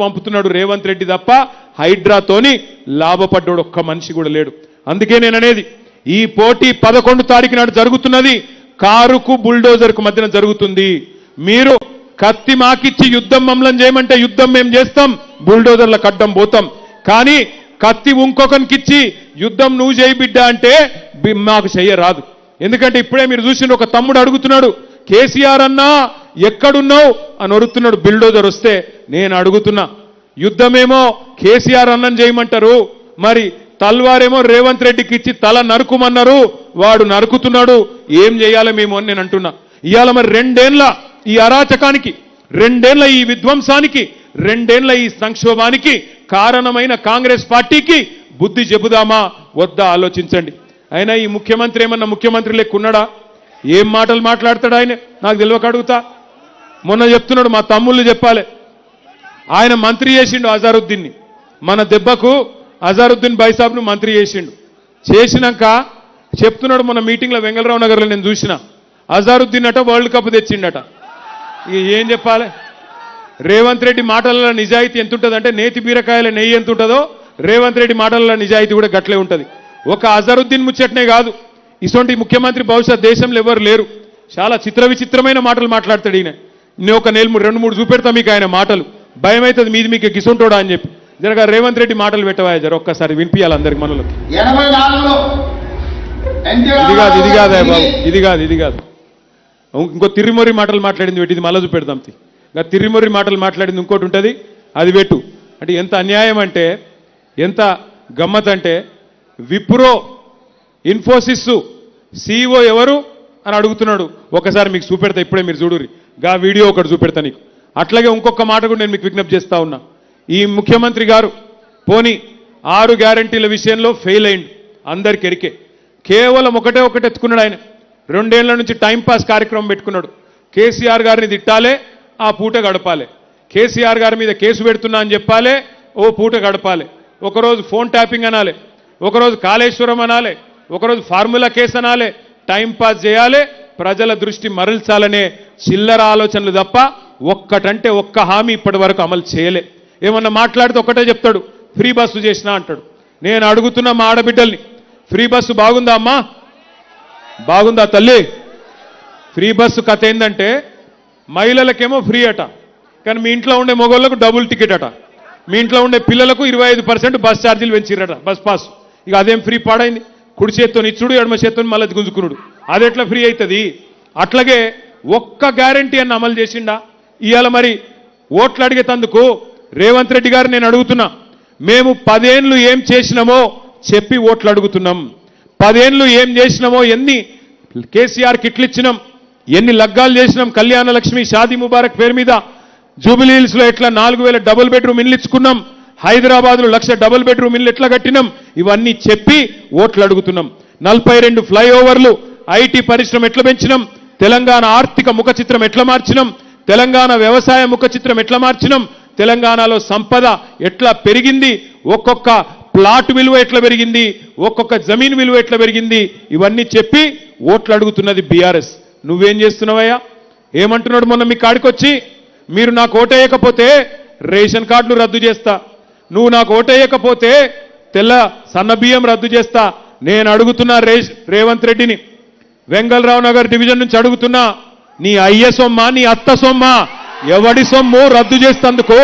పంపుతున్నాడు రేవంత్ రెడ్డి తప్ప హైడ్రాతోని లాభపడ్డాడు ఒక్క మనిషి కూడా లేడు. అందుకే నేను అనేది ఈ పోటీ 11 తారీఖు నాడు జరుగుతున్నది కారుకు బుల్డోజర్కు మధ్యన జరుగుతుంది. మీరు కత్తి మాకిచ్చి యుద్ధం మమ్మల్ని చేయమంటే యుద్ధం మేము చేస్తాం, బుల్డోజర్ల కడ్డం పోతాం. కానీ కత్తి ఇంకొకరికిచ్చి యుద్ధం నువ్వు చేయి బిడ్డ అంటే మాకు చెయ్యరాదు. ఎందుకంటే ఇప్పుడే మీరు చూసిన ఒక తమ్ముడు అడుగుతున్నాడు, కేసీఆర్ అన్నా ఎక్కడున్నావు అని అడుగుతున్నాడు. బిల్డోజర్ వస్తే నేను అడుగుతున్నా, యుద్ధమేమో కేసీఆర్ అన్నం చేయమంటారు, మరి తల్వారేమో రేవంత్ రెడ్డికి ఇచ్చి తల నరుకుమన్నారు, వాడు నరుకుతున్నాడు, ఏం చేయాలి మేము అని నేను అంటున్నా. ఇవాళ మరి 2 ఏళ్ల ఈ అరాచకానికి, 2 ఏళ్ల ఈ విధ్వంసానికి, 2 ఏళ్ల ఈ సంక్షోభానికి కారణమైన కాంగ్రెస్ పార్టీకి బుద్ధి చెబుదామా వద్దా ఆలోచించండి. అయినా ఈ ముఖ్యమంత్రి ఏమన్నా ముఖ్యమంత్రి లెక్కున్నాడా? ఏం మాటలు మాట్లాడతాడు ఆయన? నాకు తెలియక అడుగుతా. మొన్న చెప్తున్నాడు, మా తమ్ముళ్ళు చెప్పాలి, ఆయన మంత్రి చేసిండు అజారుద్దీన్ని. మన దెబ్బకు అజారుద్దీన్ బైసాబ్ను మంత్రి చేసిండు. చేసినాక చెప్తున్నాడు, మొన్న మీటింగ్లో వెంగళరావు నగర్లో నేను చూసిన, అజారుద్దీన్ అట వరల్డ్ కప్ తెచ్చిండట. ఏం చెప్పాలి? రేవంత్ రెడ్డి మాటలలో నిజాయితీ ఎంత ఉంటుందంటే నేతి బీరకాయల నెయ్యి ఎంత ఉంటుందో రేవంత్ రెడ్డి మాటలలో నిజాయితీ కూడా గట్లే ఉంటుంది. ఒక అజారుద్దీన్ ముచ్చట్నే కాదు, ఇటువంటి ముఖ్యమంత్రి బహుశా దేశంలో ఎవరు లేరు. చాలా చిత్ర విచిత్రమైన మాటలు మాట్లాడతాడు ఈయన. నేను ఒక 2-3 చూపెడతా మీకు ఆయన మాటలు, భయం అవుతుంది మీది మీకు గిసుంటోడా అని చెప్పి. జరగా రేవంత్ రెడ్డి మాటలు పెట్టవా జర ఒక్కసారి వినిపించాలి అందరికి మనలోకి. ఇది కాదు ఇంకో తిరిమొర్రి మాటలు మాట్లాడింది పెట్టి, ఇది మళ్ళీ చూపెడతాం. ఇంకా తిరిమొర్రి మాటలు మాట్లాడింది ఇంకోటి ఉంటుంది, అది పెట్టు. అంటే ఎంత అన్యాయం అంటే, ఎంత గమ్మత్ అంటే, విప్రో ఇన్ఫోసిస్ CEO ఎవరు అని అడుగుతున్నాడు. ఒకసారి మీకు చూపెడతా, ఇప్పుడే మీరు చూడుర్రి, గా వీడియో ఒకటి చూపెడతా నీకు. అట్లాగే ఇంకొక మాట కూడా నేను మీకు విజ్ఞప్తి చేస్తా ఉన్నా. ఈ ముఖ్యమంత్రి గారు పోనీ 6 గ్యారంటీల విషయంలో ఫెయిల్ అయింది, అందరికి ఎరికే. కేవలం ఒకటే ఎత్తుకున్నాడు ఆయన. 2 ఏళ్ల నుంచి టైంపాస్ కార్యక్రమం పెట్టుకున్నాడు. కేసీఆర్ గారిని తిట్టాలే, ఆ పూట గడపాలి. కేసీఆర్ గారి మీద కేసు పెడుతున్నా అని చెప్పాలి, ఓ పూట గడపాలి. ఒకరోజు ఫోన్ ట్యాపింగ్ అనాలి, ఒకరోజు కాళేశ్వరం అనాలి, ఒకరోజు ఫార్ములా కేసు అనాలి, టైంపాస్ చేయాలి, ప్రజల దృష్టి మరల్చాలనే చిల్లర ఆలోచనలు తప్ప ఒక్కటంటే ఒక్క హామీ ఇప్పటి వరకు అమలు చేయలే. ఏమన్నా మాట్లాడితే ఒకటే చెప్తాడు, ఫ్రీ బస్సు చేసినా అంటాడు. నేను అడుగుతున్నా మా ఆడబిడ్డల్ని, ఫ్రీ బస్సు బాగుందా అమ్మా? బాగుందా తల్లి? ఫ్రీ బస్సు కథ ఏంటంటే, మహిళలకేమో ఫ్రీ అట, కానీ మీ ఇంట్లో ఉండే మగవాళ్ళకు డబుల్ టికెట్ అట, మీ ఇంట్లో ఉండే పిల్లలకు 25% బస్ ఛార్జీలు పెంచిరట, బస్ పాస్. ఇక అదేం ఫ్రీ పాడైంది? కుడి చేత్తో ఇచ్చుడు, ఎడమ చేత్తో మళ్ళీ గుంజుకున్నాడు, అది ఎట్లా ఫ్రీ అవుతుంది? అట్లాగే ఒక్క గ్యారంటీ అన్న అమలు చేసిండా? ఇవాళ మరి ఓట్లు అడిగేతందుకు రేవంత్ రెడ్డి గారు నేను అడుగుతున్నా, మేము 10 ఏళ్ళు ఏం చేసినామో చెప్పి ఓట్లు అడుగుతున్నాం. 10 ఏళ్ళు ఏం చేసినామో, ఎన్ని కేసీఆర్ కిట్లు ఇచ్చినాం, ఎన్ని లగ్గాలు చేసినాం, కళ్యాణ లక్ష్మి, షాదీ ముబారక్ పేరు మీద జూబిలీ హిల్స్లో ఎట్లా 4000 డబుల్ బెడ్రూమ్ ఇల్లు ఇచ్చుకున్నాం, హైదరాబాద్లో 1,00,000 డబుల్ బెడ్రూమ్ ఇల్లు ఎట్లా కట్టినాం, ఇవన్నీ చెప్పి ఓట్లు అడుగుతున్నాం. 42 ఫ్లైఓవర్లు, ఐటీ పరిశ్రమ ఎట్లా పెంచినాం, తెలంగాణ ఆర్థిక ముఖ చిత్రం ఎట్లా మార్చినాం, తెలంగాణ వ్యవసాయ ముఖ చిత్రం ఎట్లా మార్చినాం, తెలంగాణలో సంపద ఎట్లా పెరిగింది, ఒక్కొక్క ప్లాట్ విలువ ఎట్లా పెరిగింది, ఒక్కొక్క జమీన్ విలువ ఎట్లా పెరిగింది, ఇవన్నీ చెప్పి ఓట్లు అడుగుతున్నది బీఆర్ఎస్. నువ్వేం చేస్తున్నావయ్యా? ఏమంటున్నాడు మొన్న మీ కాడికొచ్చి, మీరు నాకు ఓటేయకపోతే రేషన్ కార్డులు రద్దు చేస్తా, నువ్వు నాకు ఓటేయకపోతే తెల్ల సన్న బియ్యం రద్దు చేస్తా. నేను అడుగుతున్నా రేవంత్ రెడ్డిని, వెంగళరావు నగర్ డివిజన్ నుంచి అడుగుతున్నా, నీ అయ్య సొమ్మ, నీ అత్త సొమ్మ, ఎవడి సొమ్ము రద్దు చేస్తందుకు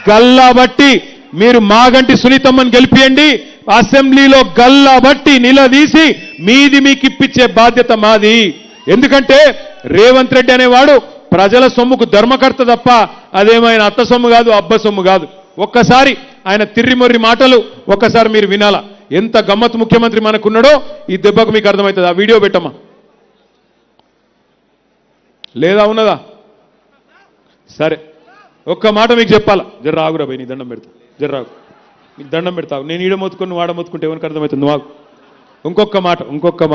గల్లా బట్టి మీరు మాగంటి సునీతమ్మని గెలిపియండి, అసెంబ్లీలో గల్లా బట్టి నిలదీసి మీది మీకు ఇప్పించే బాధ్యత మాది. ఎందుకంటే రేవంత్ రెడ్డి అనేవాడు ప్రజల సొమ్ముకు ధర్మకర్త తప్ప అదేమైనా అత్త సొమ్ము కాదు, అబ్బ సొమ్ము కాదు. ఒక్కసారి ఆయన తిర్రిమొర్రి మాటలు ఒక్కసారి మీరు వినాలా. ఎంత గమ్మత్ ముఖ్యమంత్రి మనకున్నాడో ఈ దెబ్బకు మీకు అర్థమవుతుంది. ఆ వీడియో పెట్టమ్మా, లేదా ఉన్నదా? సరే, ఒక్క మాట మీకు చెప్పాలా. జర రాగురా భయ్, నీ దండం పెడతా, జర రాగు, నీకు దండం పెడతావు. నేను ఈడ మొత్తుకొని నువ్వు ఆడ మొత్తుకుంటే ఎవరికి అర్థమవుతుంది? నువ్వు ఇంకొక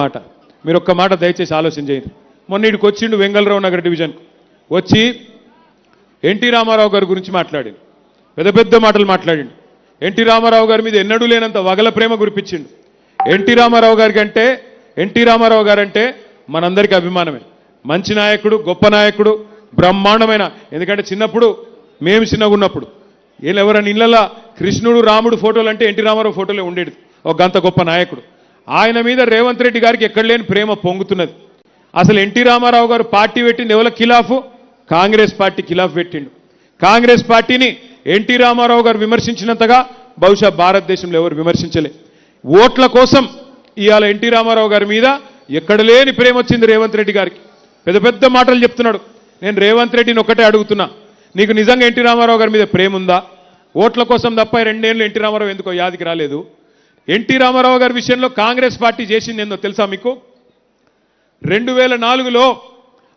మాట మీరు ఒక్క మాట దయచేసి ఆలోచన చేయండి. మొన్న ఇక్కడికి వచ్చిండు వెంగళరావు నగర్ డివిజన్కు వచ్చి ఎన్టీ రామారావు గారి గురించి మాట్లాడిండు, పెద్ద మాటలు మాట్లాడిండు. ఎన్టీ రామారావు గారి మీద ఎన్నడూ లేనంత వగల ప్రేమ కురిపించిండు. ఎన్టీ రామారావు గారంటే మనందరికీ అభిమానమే. మంచి నాయకుడు, గొప్ప నాయకుడు, బ్రహ్మాండమైన. ఎందుకంటే చిన్నప్పుడు మేము చిన్నగా ఉన్నప్పుడు ఎవరైనా ఇళ్ళల్లో కృష్ణుడు రాముడు ఫోటోలు అంటే ఎన్టీ రామారావు ఫోటోలే ఉండేది, ఒక గంత గొప్ప నాయకుడు. ఆయన మీద రేవంత్ రెడ్డి గారికి ఎక్కడ లేని ప్రేమ పొంగుతున్నది. అసలు ఎన్టీ రామారావు గారు పార్టీ పెట్టింది ఎవరి ఖిలాఫు? కాంగ్రెస్ పార్టీ ఖిలాఫ్ పెట్టిండు. కాంగ్రెస్ పార్టీని ఎన్టీ రామారావు గారు విమర్శించినంతగా బహుశా భారతదేశంలో ఎవరు విమర్శించలే. ఓట్ల కోసం ఇవాళ ఎన్టీ రామారావు గారి మీద ఎక్కడ లేని ప్రేమ వచ్చింది రేవంత్ రెడ్డి గారికి. పెద్ద పెద్ద మాటలు చెప్తున్నాడు. నేను రేవంత్ రెడ్డిని ఒకటే అడుగుతున్నా, నీకు నిజంగా ఎన్టీ రామారావు గారి మీద ప్రేమ ఉందా? ఓట్ల కోసం తప్ప 2 ఏళ్ళు ఎన్టీ రామారావు ఎందుకో యాదికి రాలేదు. ఎన్టీ రామారావు గారి విషయంలో కాంగ్రెస్ పార్టీ చేసింది ఏందో తెలుసా మీకు? 2004లో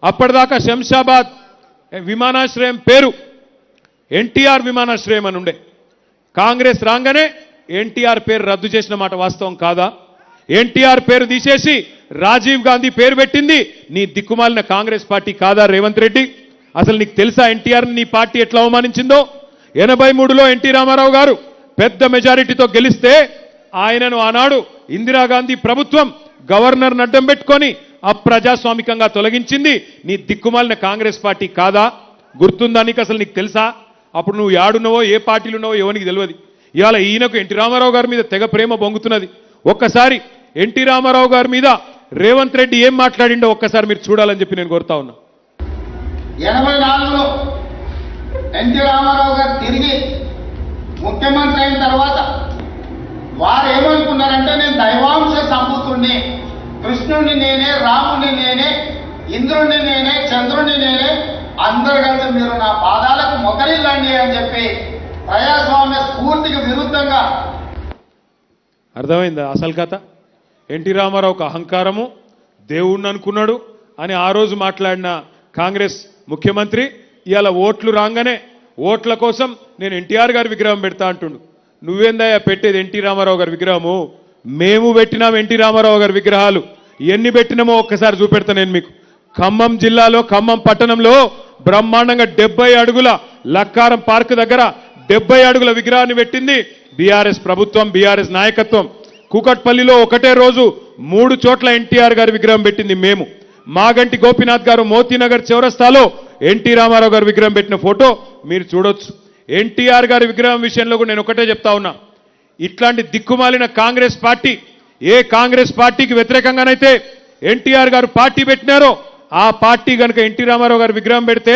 అప్పటిదాకా శంషాబాద్ విమానాశ్రయం పేరు ఎన్టీఆర్ విమానాశ్రయం అని ఉండే. కాంగ్రెస్ రాగానే ఎన్టీఆర్ పేరు రద్దు చేసిన మాట వాస్తవం కాదా? ఎన్టీఆర్ పేరు తీసేసి రాజీవ్ గాంధీ పేరు పెట్టింది నీ దిక్కుమాలిన కాంగ్రెస్ పార్టీ కాదా రేవంత్ రెడ్డి? అసలు నీకు తెలుసా ఎన్టీఆర్ నీ పార్టీ ఎట్లా అవమానించిందో? 83లో ఎన్టీ రామారావు గారు పెద్ద మెజారిటీతో గెలిస్తే ఆయనను ఆనాడు ఇందిరాగాంధీ ప్రభుత్వం గవర్నర్ అడ్డం పెట్టుకొని అప్రజాస్వామికంగా తొలగించింది నీ దిక్కుమాలిన కాంగ్రెస్ పార్టీ కాదా? గుర్తుందా నీకు? అసలు నీకు తెలుసా? అప్పుడు నువ్వు యాడున్నావో ఏ పార్టీలు ఉన్నావో ఎవరికి తెలియదు. ఇవాళ ఈయనకు ఎన్టీ రామారావు గారి మీద తెగ ప్రేమ పొంగుతున్నది. ఒక్కసారి ఎన్టీ రామారావు గారి మీద రేవంత్ రెడ్డి ఏం మాట్లాడిండో ఒక్కసారి మీరు చూడాలని చెప్పి నేను కోరుతా ఉన్నా. 84లో ఎన్టీ రామారావు గారు తిరిగి ముఖ్యమంత్రి అయిన తర్వాత వారు ఏమనుకున్నారంటే, నేను దైవాంశ సంభూతుణ్ణి, కృష్ణుడిని నేనే, రాముడిని నేనే, ఇంద్రుడిని నేనే, చంద్రుడిని నేనే, అందరూ కలిసి మీరు నా పాదాలకు మొకరిల్లండి అని చెప్పి ప్రజాస్వామ్య స్ఫూర్తికి విరుద్ధంగా. అర్థమైందా అసలు కథ? ఎన్టీ రామారావుకు అహంకారము, దేవుణ్ణి అనుకున్నాడు అని ఆ రోజు మాట్లాడిన కాంగ్రెస్ ముఖ్యమంత్రి ఇవాళ ఓట్లు రాగానే ఓట్ల కోసం నేను ఎన్టీఆర్ గారి విగ్రహం పెడతా అంటుండు. నువ్వేందయ్యా పెట్టేది ఎన్టీ రామారావు గారి విగ్రహము? మేము పెట్టినాం ఎన్టీ రామారావు గారి విగ్రహాలు. ఎన్ని పెట్టినామో ఒక్కసారి చూపెడతా నేను మీకు. ఖమ్మం జిల్లాలో ఖమ్మం పట్టణంలో బ్రహ్మాండంగా 70 అడుగుల లక్కారం పార్క్ దగ్గర 70 అడుగుల విగ్రహాన్ని పెట్టింది బీఆర్ఎస్ ప్రభుత్వం, బీఆర్ఎస్ నాయకత్వం. కూకట్పల్లిలో ఒకటే రోజు 3 చోట్ల ఎన్టీఆర్ గారి విగ్రహం పెట్టింది మేము. మాగంటి గోపీనాథ్ గారు మోతీనగర్ చౌరస్తాలో ఎన్టీ రామారావు గారి విగ్రహం పెట్టిన ఫోటో మీరు చూడొచ్చు. ఎన్టీఆర్ గారి విగ్రహం విషయంలో కూడా నేను ఒకటే చెప్తా ఉన్నా, ఇట్లాంటి దిక్కుమాలిన కాంగ్రెస్ పార్టీ, ఏ కాంగ్రెస్ పార్టీకి వ్యతిరేకంగానైతే ఎన్టీఆర్ గారు పార్టీ పెట్టినారో ఆ పార్టీ కనుక ఎన్టీ రామారావు గారి విగ్రహం పెడితే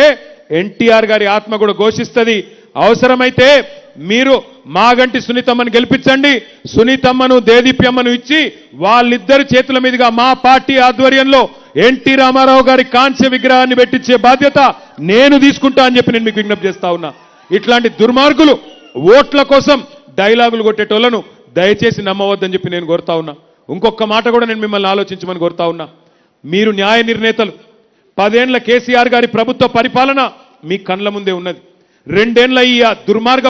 ఎన్టీఆర్ గారి ఆత్మ కూడా ఘోషిస్తుంది. అవసరమైతే మీరు మాగంటి సునీతమ్మను గెలిపించండి, సునీతమ్మను దేదీప్యమ్మను ఇచ్చి వాళ్ళిద్దరి చేతుల మీదుగా మా పార్టీ ఆధ్వర్యంలో ఎన్టీ రామారావు గారి కాంస్య విగ్రహాన్ని పెట్టించే బాధ్యత నేను తీసుకుంటా అని చెప్పి నేను మీకు విజ్ఞప్తి చేస్తా ఉన్నా. ఇట్లాంటి దుర్మార్గులు ఓట్ల కోసం డైలాగులు కొట్టేటోళ్లను దయచేసి నమ్మవద్దని చెప్పి నేను కోరుతా ఉన్నా. ఇంకొక మాట కూడా నేను మిమ్మల్ని ఆలోచించమని కోరుతా ఉన్నా. మీరు న్యాయ నిర్ణేతలు. 10 ఏళ్ల కేసీఆర్ గారి ప్రభుత్వ పరిపాలన మీ కళ్ళ ముందే ఉన్నది. 2 ఏళ్ల ఈ దుర్మార్గ